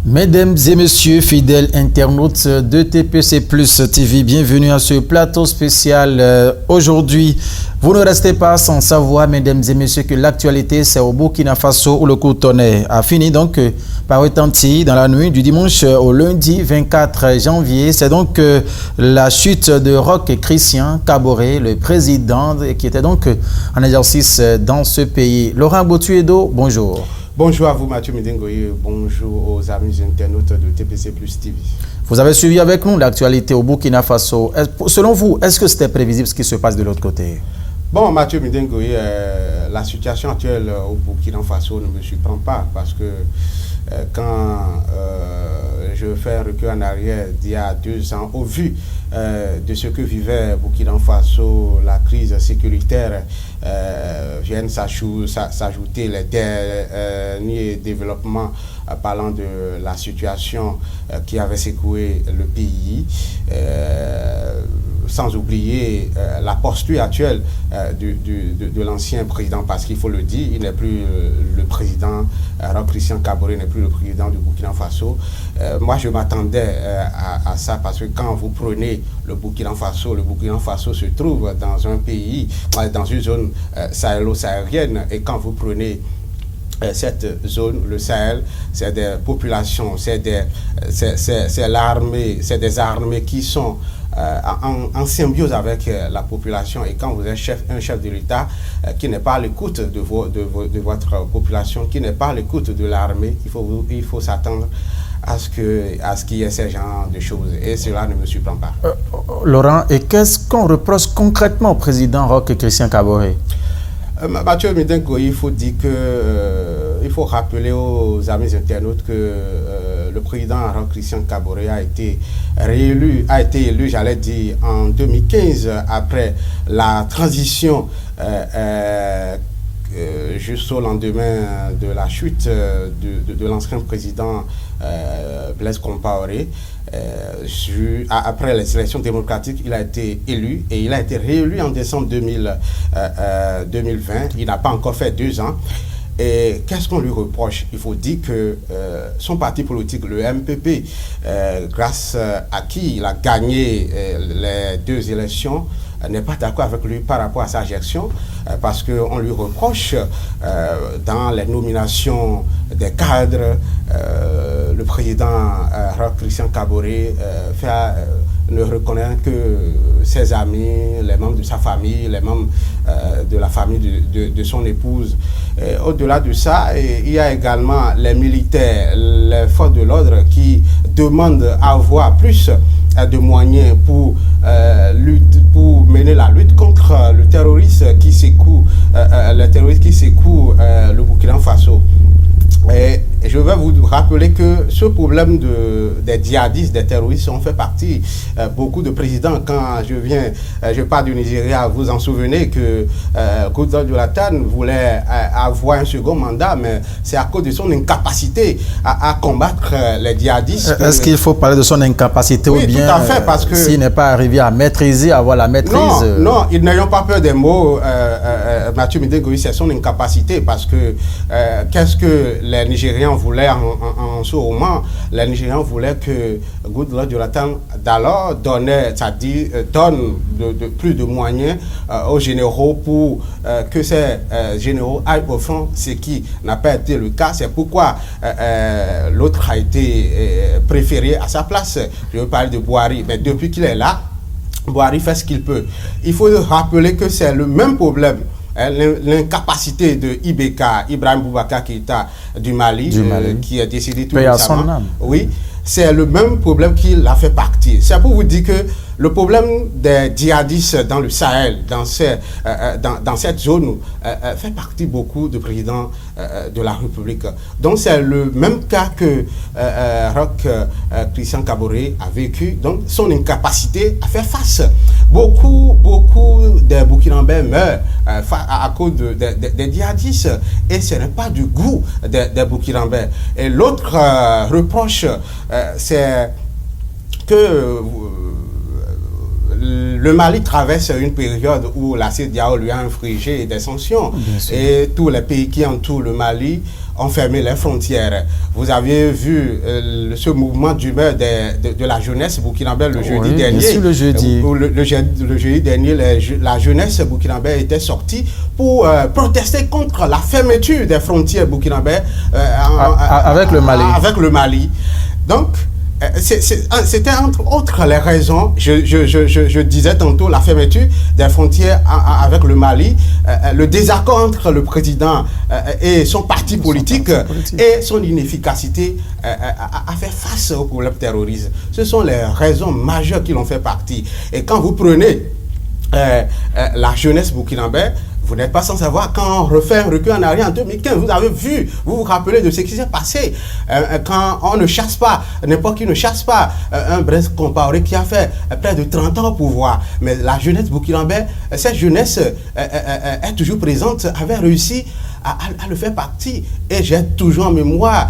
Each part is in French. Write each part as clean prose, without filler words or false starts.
Mesdames et messieurs, fidèles internautes de TPC Plus TV, bienvenue à ce plateau spécial. Aujourd'hui, vous ne restez pas sans savoir, mesdames et messieurs, que l'actualité, c'est au Burkina Faso où le coup tonnerre a fini donc par retentir dans la nuit du dimanche au lundi 24 janvier. C'est donc la chute de Roch Christian Kaboré, le président qui était donc en exercice dans ce pays. Laurent Botuedo, bonjour. Bonjour à vous Mathieu Midengoye, bonjour aux amis internautes de TPC Plus TV. Vous avez suivi avec nous l'actualité au Burkina Faso. Selon vous, est-ce que c'était prévisible ce qui se passe de l'autre côté? Bon, Mathieu Midengoye, la situation actuelle au Burkina Faso ne me surprend pas parce que quand je fais un recul en arrière d'il y a 2 ans, au vu de ce que vivait Burkina Faso, la crise sécuritaire, viennent s'ajouter les derniers développements parlant de la situation qui avait secoué le pays, sans oublier la posture actuelle de l'ancien président, parce qu'il faut le dire, il n'est plus le président, Roch Christian Kaboré n'est plus le président du Burkina Faso. Moi, je m'attendais à ça, parce que quand vous prenez le Burkina Faso se trouve dans un pays, dans une zone sahélo-saharienne, et quand vous prenez cette zone, le Sahel, c'est des populations, c'est l'armée, c'est des armées qui sont en symbiose avec la population, et quand vous êtes un chef de l'État qui n'est pas à l'écoute de votre population, qui n'est pas à l'écoute de l'armée, il faut s'attendre à ce qu'il y ait ce genre de choses, et cela ne me surprend pas. Laurent, et qu'est-ce qu'on reproche concrètement au président Roch Christian Kaboré? Mathieu Midengoye, il faut dire il faut rappeler aux amis internautes que le président Roch Christian Kaboré a été élu, j'allais dire, en 2015, après la transition, juste au lendemain de la chute de l'ancien président Blaise Compaoré. Après les élections démocratiques, il a été élu, et il a été réélu en décembre 2020. Il n'a pas encore fait 2 ans. Et qu'est-ce qu'on lui reproche? Il faut dire que son parti politique, le MPP, grâce à qui il a gagné les 2 élections, n'est pas d'accord avec lui par rapport à sa gestion, parce qu'on lui reproche dans les nominations des cadres, le président Roch Christian Kaboré ne reconnaît que ses amis, les membres de sa famille, les membres de la famille de son épouse. Au-delà de ça, il y a également les militaires, les forces de l'ordre qui demandent à avoir plus de moyens pour mener la lutte contre le terrorisme qui secoue le Burkina Faso. Et je vais vous rappeler que ce problème des djihadistes, des terroristes, ont fait partie beaucoup de présidents. Quand je pars du Nigeria, vous en souvenez que Goodluck Jonathan voulait avoir un second mandat, mais c'est à cause de son incapacité à combattre les djihadistes. Est-ce qu'il faut parler de son incapacité, oui, ou bien tout à fait, parce que s'il n'est pas arrivé à maîtriser, à avoir la maîtrise? Non, ils n'ayons pas peur des mots, Mathieu Midengoye, c'est son incapacité, parce que qu'est-ce que les Nigérians voulaient en ce moment? Les Nigérians voulaient que Goodluck Jonathan d'alors donne plus de moyens aux généraux pour que ces généraux aillent au front, ce qui n'a pas été le cas. C'est pourquoi l'autre a été préféré à sa place. Je veux parler de Bouhari, mais depuis qu'il est là, Bouhari fait ce qu'il peut. Il faut rappeler que c'est le même problème, l'incapacité de IBK, Ibrahim Boubacar Keïta du Mali, qui est décédé tout récemment. Oui, c'est le même problème qui l'a fait partir. C'est pour vous dire que le problème des djihadistes dans le Sahel, dans cette zone, fait partie beaucoup de présidents de la République. Donc c'est le même cas que Roch Christian Kaboré a vécu, donc son incapacité à faire face. Beaucoup des Burkinabés meurent à cause des djihadistes, et ce n'est pas du goût des Burkinabés. Et l'autre reproche, c'est que le Mali traverse une période où la CEDEAO lui a infligé des sanctions. Et tous les pays qui entourent le Mali ont fermé les frontières. Vous avez vu ce mouvement d'humeur de la jeunesse burkinabé le jeudi dernier. Bien sûr, le jeudi. Le jeudi dernier, la jeunesse burkinabé était sortie pour protester contre la fermeture des frontières burkinabé avec le Mali. Avec le Mali. Donc, c'était entre autres les raisons, je disais tantôt, la fermeture des frontières avec le Mali, le désaccord entre le président et son parti politique et son inefficacité à faire face au problème terroriste. Ce sont les raisons majeures qui l'ont fait partie. Et quand vous prenez la jeunesse burkinabé, vous n'êtes pas sans savoir, quand on refait un recul en arrière en 2015, vous avez vu, vous vous rappelez de ce qui s'est passé quand on ne chasse pas, n'importe qui ne chasse pas un Blaise Compaoré qui a fait près de 30 ans au pouvoir. Mais la jeunesse burkinabé, cette jeunesse est toujours présente, avait réussi à le faire partie. Et j'ai toujours en mémoire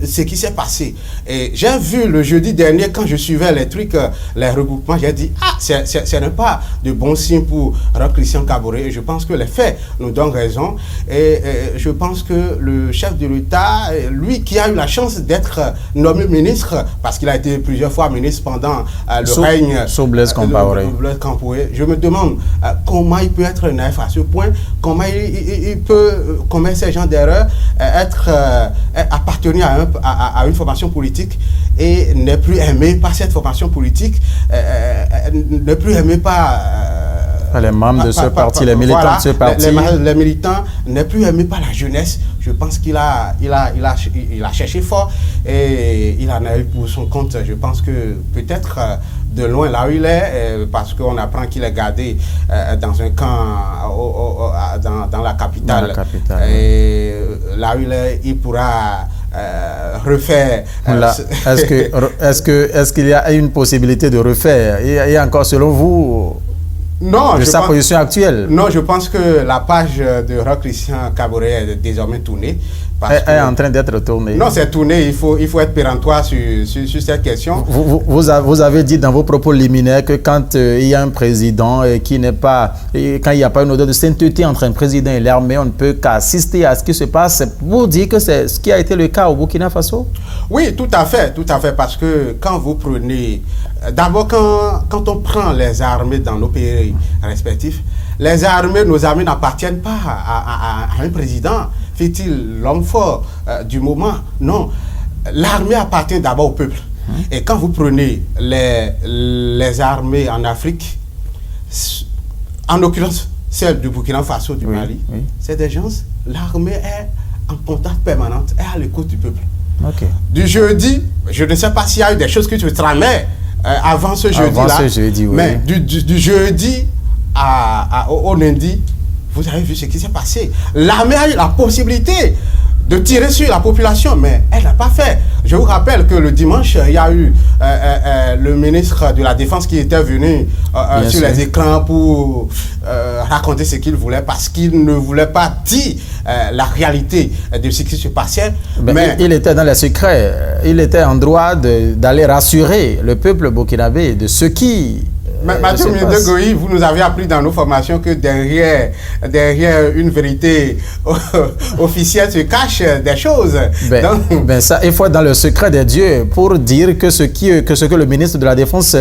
ce qui s'est passé. Et j'ai vu le jeudi dernier, quand je suivais les trucs, les regroupements, j'ai dit, ce n'est pas de bon signe pour Roch-Christian Kaboré. Et je pense que les faits nous donnent raison. Et je pense que le chef de l'État, lui qui a eu la chance d'être nommé ministre, parce qu'il a été plusieurs fois ministre pendant le règne sous Blaise Compaoré. Je me demande comment il peut être naïf à ce point, comment il peut commettre ces gens d'erreurs, appartenir à une formation politique et n'est plus aimé par cette formation politique, n'est plus aimé par les membres de ce parti, les militants de ce parti. Les militants n'est plus aimé par la jeunesse. Je pense qu'il a cherché fort et il en a eu pour son compte. Je pense que peut-être de loin là où il est, parce qu'on apprend qu'il est gardé dans un camp dans la capitale. Et là où il pourra refaire. Est-ce qu'il y a une possibilité de refaire? Et encore, selon vous, non, de sa position actuelle? Non, je pense que la page de Roch-Christian Kaboré est désormais tournée. Elle est en train d'être tournée. Non, c'est tourné. Il faut être péremptoire sur cette question. Vous avez dit dans vos propos liminaires que quand il y a un président qui n'est pas... Quand il n'y a pas une odeur de sainteté entre un président et l'armée, on ne peut qu'assister à ce qui se passe. Vous dites que c'est ce qui a été le cas au Burkina Faso? Oui, tout à fait, parce que quand vous prenez... D'abord, quand on prend les armées dans nos pays respectifs, nos armées n'appartiennent pas à un président, fait-il l'homme fort du moment. Non, l'armée appartient d'abord au peuple. Et quand vous prenez les armées en Afrique, en l'occurrence celle du Burkina Faso, du Mali, c'est des gens, l'armée est en contact permanent, est à l'écoute du peuple. Du jeudi, je ne sais pas s'il y a eu des choses qui se tramaient avant ce jeudi-là, mais du jeudi au lundi, vous avez vu ce qui s'est passé. L'armée a eu la possibilité de tirer sur la population, mais elle n'a pas fait. Je vous rappelle que le dimanche, il y a eu le ministre de la Défense qui était venu sur les écrans pour raconter ce qu'il voulait, parce qu'il ne voulait pas dire la réalité de ce qui se passait. Mais il était dans les secrets. Il était en droit d'aller rassurer le peuple burkinabé de ce qui... Mathieu Goï, vous nous avez appris dans nos formations que derrière une vérité officielle se cachent des choses. Ça, il faut être dans le secret des dieux pour dire que ce que le ministre de la Défense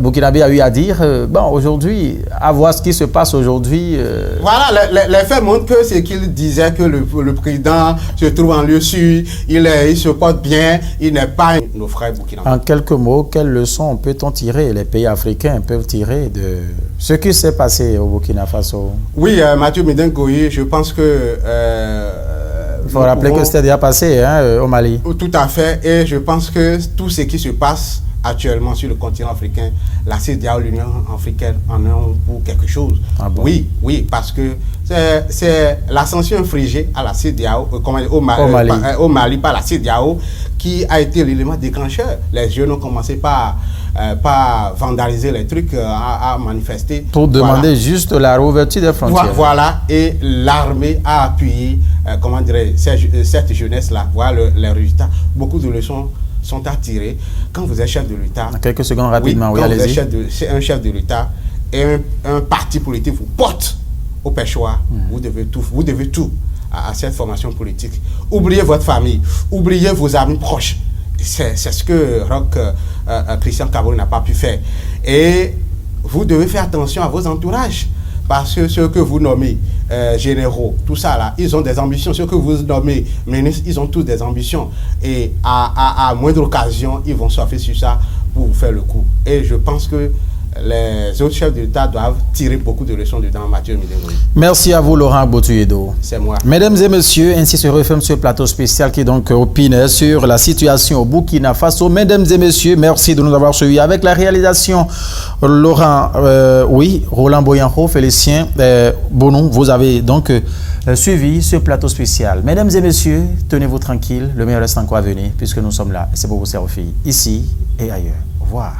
burkinabé a eu à dire, aujourd'hui, à voir ce qui se passe aujourd'hui. Voilà, les faits montrent que ce qu'il disait, que le président se trouve en lieu sûr, il se porte bien, il n'est pas nos frères burkinabés. En quelques mots, quelles leçons peut-on tirer, les pays africains peuvent tirer de ce qui s'est passé au Burkina Faso? Oui, Mathieu Médin-Goyi, je pense que... il faut rappeler que c'était déjà passé au Mali. Tout à fait, et je pense que tout ce qui se passe actuellement sur le continent africain, la CEDEAO, l'Union africaine en ont pour quelque chose. Oui, parce que c'est la sanction infligée à la CEDEAO, au Mali par la CEDEAO, qui a été l'élément déclencheur. Les jeunes ont commencé par vandaliser les trucs, à manifester. Pour demander juste la réouverture des frontières. Voilà, et l'armée a appuyé, cette jeunesse-là. Voilà les résultats. Beaucoup de leçons sont à tirer. Quand vous êtes chef de l'État... Quelques secondes rapidement, allez-y. C'est un chef de l'État, et un parti politique vous porte au pêchoir, vous devez tout à cette formation politique. Oubliez votre famille, oubliez vos amis proches. C'est ce que Christian Kaboul n'a pas pu faire. Et vous devez faire attention à vos entourages. Parce que ceux que vous nommez généraux, tout ça là, ils ont des ambitions. Ceux que vous nommez ministres, ils ont tous des ambitions. Et à moindre occasion, ils vont surfer sur ça pour vous faire le coup. Et je pense que les autres chefs d'État doivent tirer beaucoup de leçons dedans en matière de minerai. Merci à vous, Laurent Gbotouyedo. C'est moi. Mesdames et messieurs, ainsi se referme ce plateau spécial qui donc opine sur la situation au Burkina Faso. Mesdames et messieurs, merci de nous avoir suivis avec la réalisation Laurent, Roland Boyanho, Félicien Bonon. Vous avez donc suivi ce plateau spécial. Mesdames et messieurs, tenez-vous tranquilles. Le meilleur reste encore à venir puisque nous sommes là. Et c'est pour vous servir ici et ailleurs. Au revoir.